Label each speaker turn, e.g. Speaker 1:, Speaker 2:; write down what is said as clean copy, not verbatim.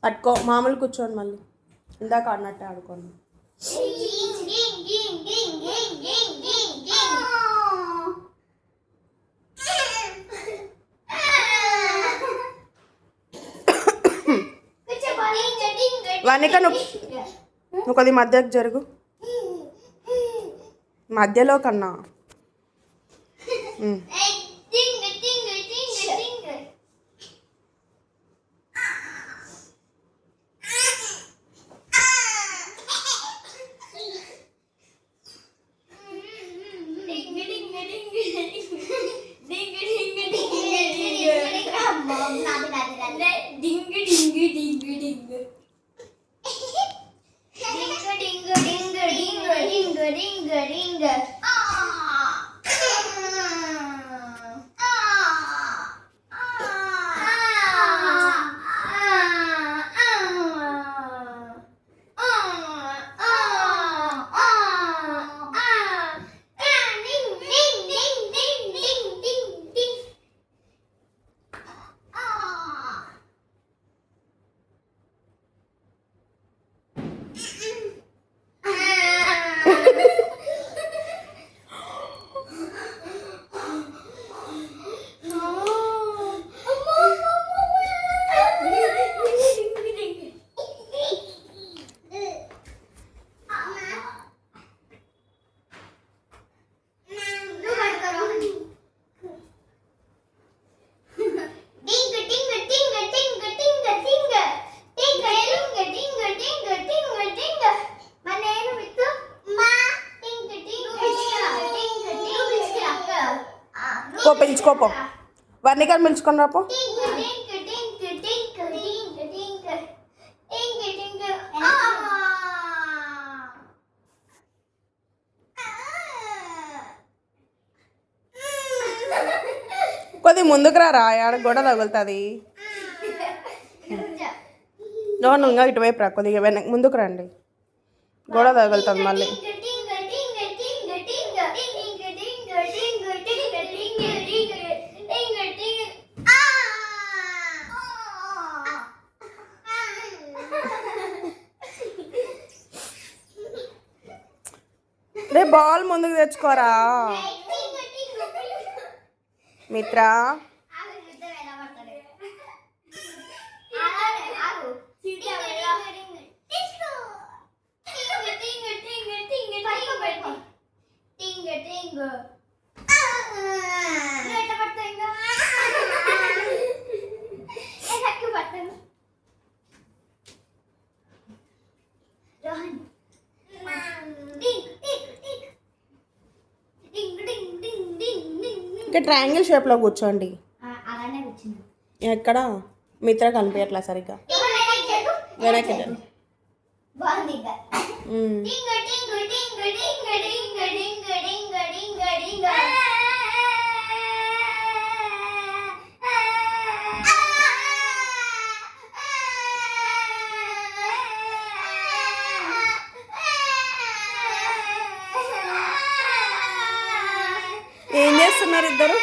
Speaker 1: పట్టుకో మామూలు కూర్చోండి మళ్ళీ ఇందాక ఆడినట్టే ఆడుకోండి. వనిక నువ్వు కొద్ది మధ్యకు జరుగు, మధ్యలో కన్నా. పిలుచుకోపో, వర్ణికని పిలుచుకొని రాపో. కొద్ది ముందుకు రా, ఆడ గొడవ తగులుతుంది. ఇంకా ఇటువైపు రా, కొద్దిగా వెనక ముందుకు రండి, గొడవ తగులుతుంది మళ్ళీ. రే బాల్ ముందుకు తెచ్చుకోరా మిత్ర. ఇంకా ట్రయాంగిల్ షేప్లో కూర్చోండి. ఎక్కడ మిత్ర కనిపించట్లా సరిగ్గా, వెనక్కి. ఏం చేస్తున్నారు ఇద్దరు?